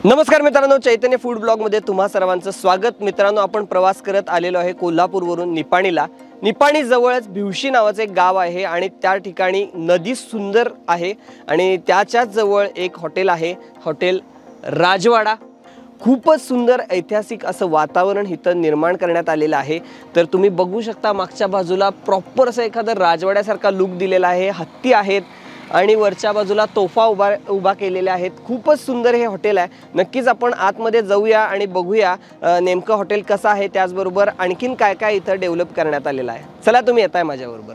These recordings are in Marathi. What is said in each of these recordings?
नमस्कार मित्रांनो, चैतन्य फूड ब्लॉग मध्ये तुम्हा सर्वांचं स्वागत। मित्रांनो, आपण प्रवास करत आलेलो आहे कोल्हापूरवरून निपाणीला। निपाणी जवळच भिवशी नावाचे एक गाव आहे आणि त्या ठिकाणी नदी सुंदर आहे आणि त्याच्याच जवळ एक हॉटेल आहे, हॉटेल राजवाडा। खूपच सुंदर ऐतिहासिक असं वातावरण इथं निर्माण करण्यात आलेलं आहे। तर तुम्ही बघू शकता मागच्या बाजूला प्रॉपर असं एखादा राजवाड्यासारखा लुक दिलेला आहे। हत्ती आहेत आणि वरच्या बाजूला तोफा उभा केलेले आहेत। खूपच सुंदर हे हॉटेल आहे। नक्कीच आपण आतमध्ये जाऊया आणि बघूया नेमकं हॉटेल कसं आहे, त्याचबरोबर आणखीन काय काय इथं डेव्हलप करण्यात आलेलं आहे। चला, तुम्ही येताय माझ्याबरोबर।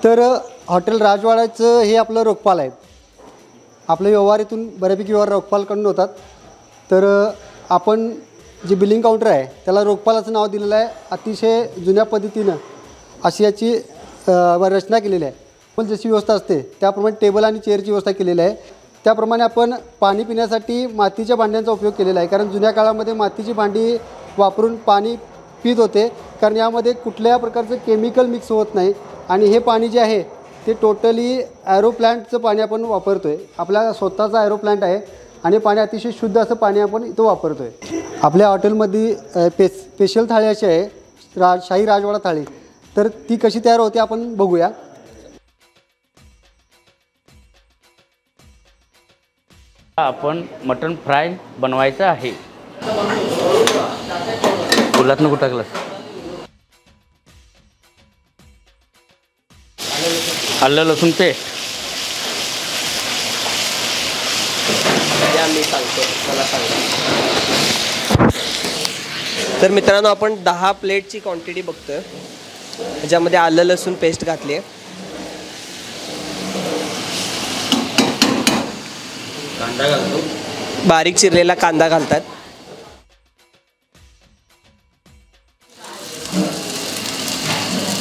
तर हॉटेल राजवाड्याचं हे आपलं रोकपाल आहे। आपले व्यवहार इथून बऱ्यापैकी व्यवहार रोकपालकडून होतात। तर आपण जे बिलिंग काउंटर आहे त्याला रोकपालाचं नाव दिलेलं आहे। अतिशय जुन्या पद्धतीनं अशी याची रचना केलेली आहे। पण जशी व्यवस्था असते त्याप्रमाणे टेबल आणि चेअरची व्यवस्था केलेली आहे। त्याप्रमाणे आपण पाणी पिण्यासाठी मातीच्या भांड्यांचा उपयोग केलेला आहे, कारण जुन्या काळामध्ये मातीची भांडी वापरून पाणी पित होते, कारण यामध्ये कुठल्या प्रकारचं केमिकल मिक्स होत नाही। आणि हे पाणी जे आहे ते टोटली ॲरो प्लांटचं पाणी आपण वापरतो आहे। आपला स्वतःचा ॲरो प्लांट आहे आणि पाणी अतिशय शुद्ध असं पाणी आपण इथं वापरतो आहे। आपल्या हॉटेलमध्ये स्पेशल थाळी अशी आहे, शाही राजवाडा थाळी। तर ती कशी तयार होते आपण बघूया। आपण मटन फ्राय बनवायचं आहे। गुलात नको टाकलं, आलं लसूण पेस्ट। मी सांगतो, मला सांगा। तर मित्रांनो, आपण 10 प्लेटची क्वांटिटी बघतोय, ज्यामध्ये आलं लसूण पेस्ट घातली आहे, कांदा घालतो, बारीक चिरलेला कांदा घालतात,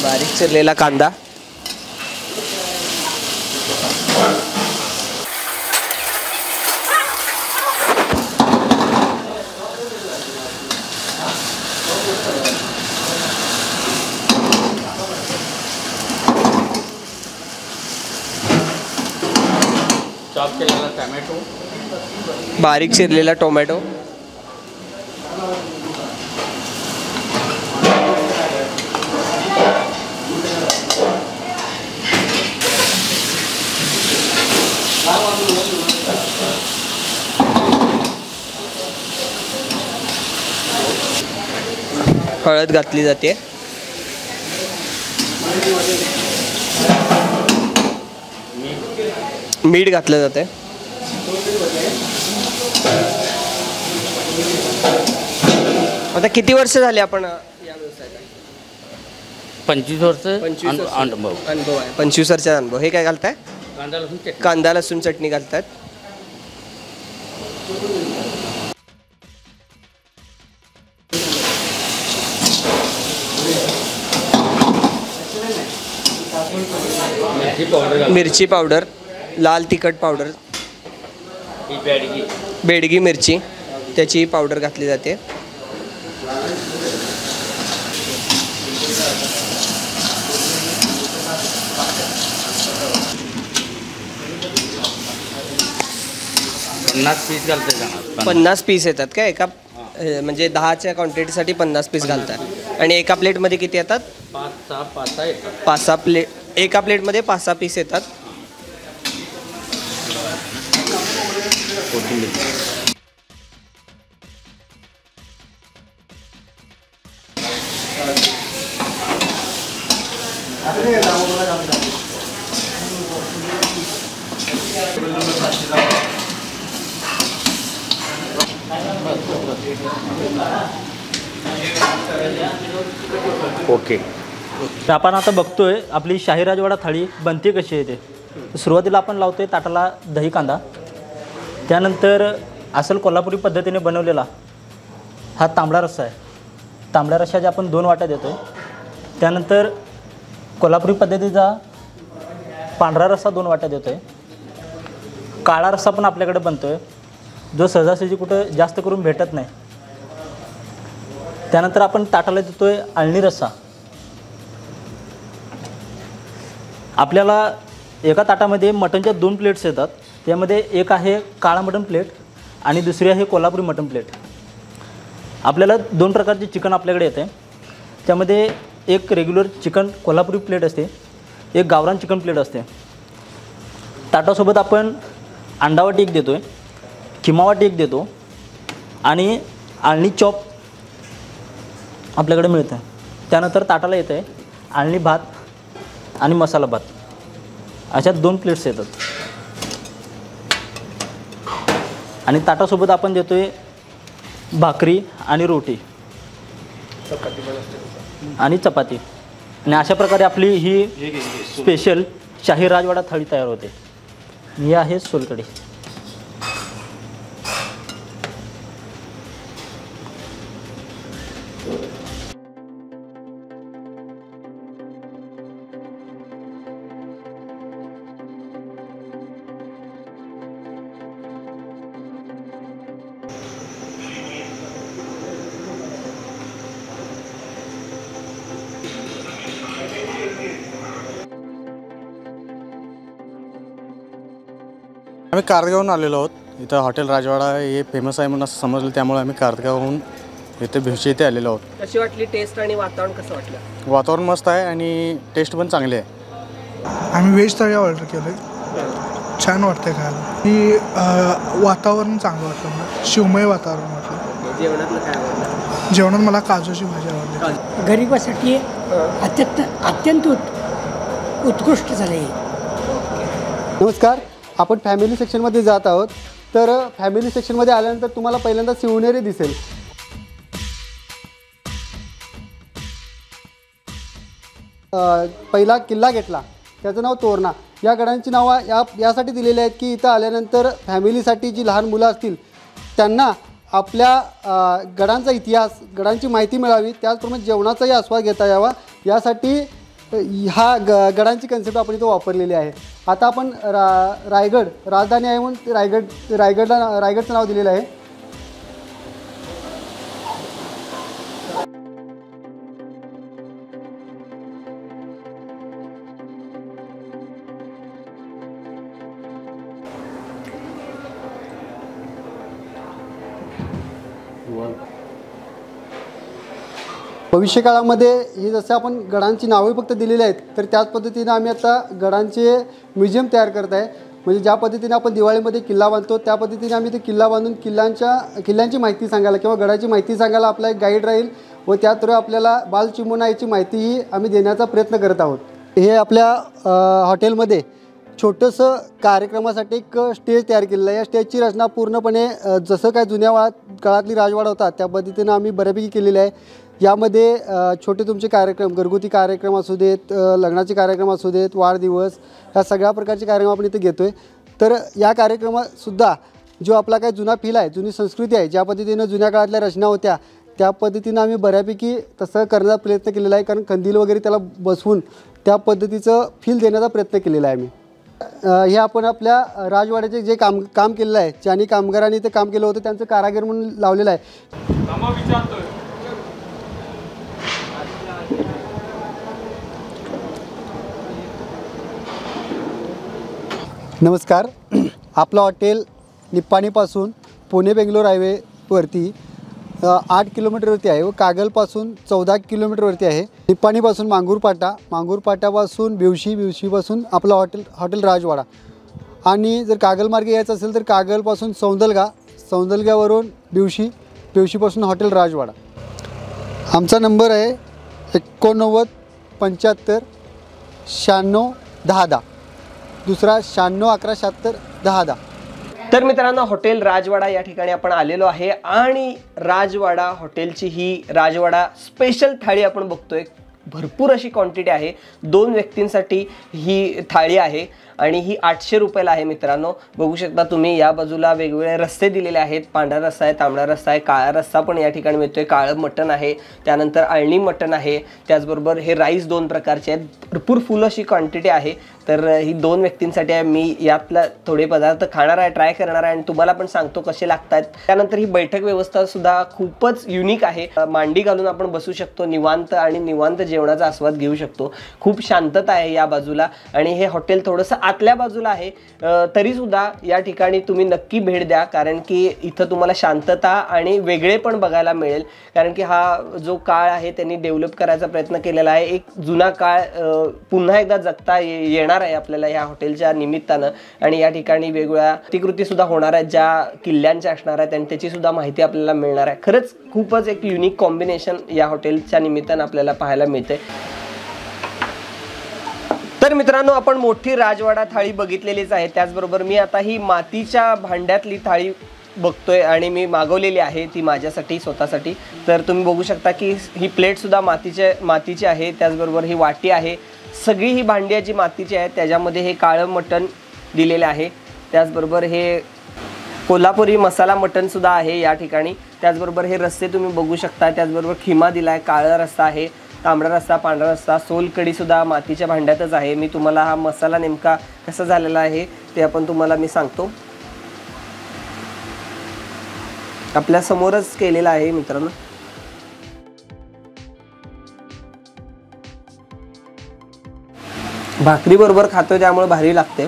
बारीक चिरलेला कांदा, चॉप केलेला टोमॅटो, बारीक चिरलेला टोमॅटो, हळद घातली जाते। मीठ घातलं जाते. आता किती वर्ष झाले आपण या व्यवसायात? 25 वर्ष 25 अनुभव. अनुभव आहे. 25 वर्षाचा अनुभव. हे काय घालताय? कांदा लसूण चटणी. कांदा लसूण चटणी घालतात. मिरची पावडर घालतो. मिरची पावडर, लाल तिखट पावडर, ही बेडगी. बेडगी मिरची त्याची पावडर घातली जाते. पन्नास पीस घालते जाणार. 50 पीस येतात का एका म्हणजे 10च्या क्वांटिटीसाठी 50 पीस घालतात. आणि एका प्लेटमध्ये किती येतात? 5-6 येतात. 5-6 प्लेट. एका प्लेटमध्ये 5-6 पीस येतात. कोथिंबीर. ओके. तर आपण आता बघतोय आपली शाही राजवाडा थाळी बनते कशी आहे ते. सुरुवातीला आपण लावतोय ताटाला दही कांदा, त्यानंतर असल कोल्हापुरी पद्धतीने बनवलेला हा तांबडा रस्सा आहे. तांबड्या रस्स्याच्या आपण 2 वाट्या देतो आहे. त्यानंतर कोल्हापुरी पद्धतीचा पांढरा रस्सा 2 वाट्या देतो आहे. काळा रस्सा पण आपल्याकडे बनतो आहे, जो सहजासहजी कुठं जास्त करून भेटत नाही. त्यानंतर आपण ताटाला देतो आहे अळणी रस्सा. आपल्याला एका ताटामध्ये मटनच्या 2 प्लेट्स येतात. त्यामध्ये एक आहे काळा मटन प्लेट आणि दुसरी आहे कोल्हापुरी मटन प्लेट. आपल्याला 2 प्रकारचे चिकन आपल्याकडे येते. त्यामध्ये एक रेग्युलर चिकन कोल्हापुरी प्लेट असते, एक गावरान चिकन प्लेट असते. ताटासोबत आपण अंडावाटी एक देतो आहे, किमावाटी एक देतो आणि आळणी चॉप आपल्याकडे मिळतं. त्यानंतर ताटाला येतं आहे आळणी भात आणि मसाला भात. अशा 2 प्लेट्स येतात. आणि ताटासोबत आपण देतो आहे भाकरी आणि रोटी आणि चपाती. आणि अशा प्रकारे आपली ही स्पेशल शाही राजवाडा थाळी तयार होते. ही आहे सोलकढी. आम्ही कारगावहून आलेलो आहोत. इथं हॉटेल राजवाडा हे फेमस आहे म्हणून असं समजलं, त्यामुळे आम्ही कारगावहून इथे भिवशी इथे आलेलो आहोत. कशी वाटली टेस्ट आणि वातावरण कसं वाटलं? वातावरण मस्त आहे आणि टेस्ट पण चांगली आहे. आम्ही व्हेज थाळी ऑर्डर केलं आहे. छान वाटतं खायला. की वातावरण चांगलं वाटलं मला, शिवमय वातावरण वाटलं. जेवणातलं काय आवडलं? जेवणात मला काजूची भाजी आवडली. गरिबासाठी अत्यंत उत्कृष्ट झाले. नमस्कार, आपण फॅमिली सेक्शनमध्ये जात आहोत. तर फॅमिली सेक्शनमध्ये आल्यानंतर तुम्हाला पहिल्यांदा शिवनेरी दिसेल. पहिला किल्ला घेतला, त्याचं नाव तोरणा. या गडांची नावं यासाठी दिलेली आहेत की इथं आल्यानंतर फॅमिलीसाठी जी लहान मुलं असतील त्यांना आपल्या गडांचा इतिहास, गडांची माहिती मिळावी, त्याचप्रमाणे जेवणाचाही आस्वाद घेता यावा, यासाठी हा गडांची कन्सेप्ट आपण इथं वापरलेली आहे. आता आपण रायगड राजधानी आहे म्हणून रायगडचं नाव दिलेलं आहे. भविष्यकाळामध्ये हे जसं आपण गडांची नावे फक्त दिलेली आहेत, तर त्याच पद्धतीने आम्ही आता गडांचे म्युझियम तयार करत आहे. म्हणजे ज्या पद्धतीने आपण दिवाळीमध्ये किल्ला बांधतो त्या पद्धतीने आम्ही ते किल्ला बांधून किल्ल्यांची माहिती सांगायला किंवा गडाची माहिती सांगायला आपला एक गाईड राहील व त्याद्वारे आपल्याला बालचिमुकनाची माहितीही आम्ही देण्याचा प्रयत्न करत आहोत. हे आपल्या हॉटेलमध्ये छोटंसं कार्यक्रमासाठी एक स्टेज तयार केलेलं आहे. या स्टेजची रचना पूर्णपणे जसं काय जुन्या काळातली राजवाडा होता त्या पद्धतीनं आम्ही बऱ्यापैकी केलेली आहे. यामध्ये छोटे तुमचे कार्यक्रम, घरगुती कार्यक्रम असू देत, लग्नाचे कार्यक्रम असू देत, वाढदिवस, ह्या सगळ्या प्रकारचे कार्यक्रम आपण इथे घेतो आहे. तर या कार्यक्रमातसुद्धा जो आपला काय जुना फील आहे, जुनी संस्कृती आहे, ज्या पद्धतीनं जुन्या काळातल्या रचना होत्या त्या पद्धतीनं आम्ही बऱ्यापैकी तसं करण्याचा प्रयत्न केलेला आहे. कारण कंदील वगैरे त्याला बसवून त्या पद्धतीचं फील देण्याचा प्रयत्न केलेला आहे आम्ही. हे आपण आपल्या राजवाड्याचे जे काम केलेलं आहे, ज्यांनी कामगारांनी ते काम केलं होतं त्यांचं कारागीर म्हणून लावलेलं आहे. नमस्कार. आपलं हॉटेल निप्पाणीपासून पुणे बेंगलोर हायवेवरती 8 किलोमीटरवरती आहे व कागलपासून 14 किलोमीटरवरती आहे. निप्पाणीपासून मांगूरपाटा, मांगूरपाट्यापासून बिवशी, बिवशीपासून आपलं हॉटेल राजवाडा. आणि जर कागलमार्गे यायचं असेल तर कागलपासून सौंदलगा, सौंदलग्यावरून बिवशी, बिवशीपासून हॉटेल राजवाडा. आमचा नंबर आहे 89 75 96 10 10, दुसरा 96 11 76 10 10. तर मित्रांनो, हॉटेल राजवाडा या ठिकाणी आपण आलेलो आहे आणि राजवाडा हॉटेलची ही राजवाडा स्पेशल थाळी आपण बघतोय. भरपूर अशी क्वांटिटी आहे. 2 व्यक्तींसाठी ही थाळी आहे आणि ही 800 रुपयाला आहे. मित्रांनो बघू शकता तुम्ही, या बाजूला वेगवेगळे रस्ते दिलेले आहेत. पांढरा रस्सा आहे, तांबडा रस्सा आहे, काळा रस्सा पण या ठिकाणी मिळतोय. काळं मटण आहे, त्यानंतर अळणी मटण आहे, त्याचबरोबर हे राईस 2 प्रकारचे आहेत. भरपूर फुल अशी क्वांटिटी आहे. तर ही 2 व्यक्तींसाठी आहे. मी यातला थोडे पदार्थ खाणार आहे, ट्राय करणार आहे आणि तुम्हाला पण सांगतो कसे लागतात. त्यानंतर ही बैठक व्यवस्था सुद्धा खूपच युनिक आहे. मांडी घालून आपण बसू शकतो, निवांत जेवणाचा आस्वाद घेऊ शकतो. खूप शांतता आहे या बाजूला आणि हे हॉटेल थोडंसं आतल्या बाजूला आहे. तरी सुद्धा या ठिकाणी तुम्ही नक्की भेट द्या, कारण की इथं तुम्हाला शांतता आणि वेगळे पण बघायला मिळेल. कारण की हा जो काळ आहे त्यांनी डेव्हलप करायचा प्रयत्न केलेला आहे. एक जुना काळ पुन्हा एकदा जगता येणार आहे आपल्याला या हॉटेलच्या निमित्तानं. आणि या ठिकाणी वेगवेगळ्या प्रतिकृती सुद्धा होणार आहेत ज्या किल्ल्यांच्या असणार आहेत आणि त्याची सुद्धा माहिती आपल्याला मिळणार आहे. खरंच खूपच एक युनिक कॉम्बिनेशन या हॉटेलच्या निमित्तानं आपल्याला पाहायला मिळते. तर मित्रांनो, आपण मोठी राजवाडा थाळी बघितलेलीच आहे. त्याचबरोबर मी आता ही मातीच्या भांड्यातली थाळी बघतोय आणि मी मागवलेली आहे ती माझ्यासाठी, स्वतःसाठी. तर तुम्ही बघू शकता की ही प्लेटसुद्धा मातीची आहे. त्याचबरोबर ही वाटी आहे. सगळी ही भांडी जी मातीची आहेत त्याच्यामध्ये हे काळं मटण दिलेलं आहे. त्याचबरोबर हे कोल्हापुरी मसाला मटणसुद्धा आहे या ठिकाणी. त्याचबरोबर हे रस्से तुम्ही बघू शकता. त्याचबरोबर खिमा दिला आहे, काळा रस्सा आहे, तांबडा रस्सा, पांढरा रस्सा, सोलकडीसुद्धा मातीच्या भांड्यातच आहे. मी तुम्हाला हा मसाला नेमका कसा झालेला आहे ते तुम्हाला मी सांगतो. आपल्या समोरच केलेला आहे मित्रांनो. भाकरी बरोबर खातोय त्यामुळे भारी लागते.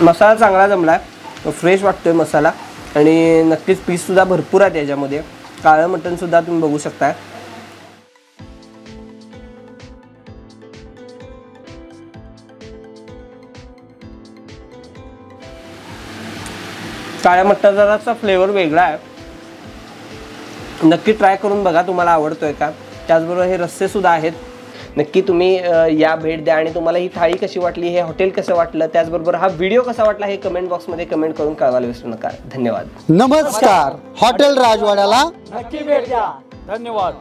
मसाला चांगला जमलाय, फ्रेश वाटतोय मसाला आणि नक्कीच पीस सुद्धा भरपूर आहे त्याच्यामध्ये. काळं मटण सुद्धा तुम्ही बघू शकताय. काळ्या मटणाचा फ्लेवर वेगळा आहे. नक्की ट्राय करून बघा, तुम्हाला आवडतोय का. त्याचबरोबर हे रस्से सुद्धा आहेत. नक्की तुम्ही या भेट द्या आणि तुम्हाला ही थाळी कशी वाटली, हे हॉटेल कसं वाटलं, त्याचबरोबर हा व्हिडिओ कसा वाटला हे कमेंट बॉक्समध्ये कमेंट करून कळवायला विसरू नका. धन्यवाद. नमस्कार. हॉटेल राजवाड्याला नक्की भेट द्या. धन्यवाद.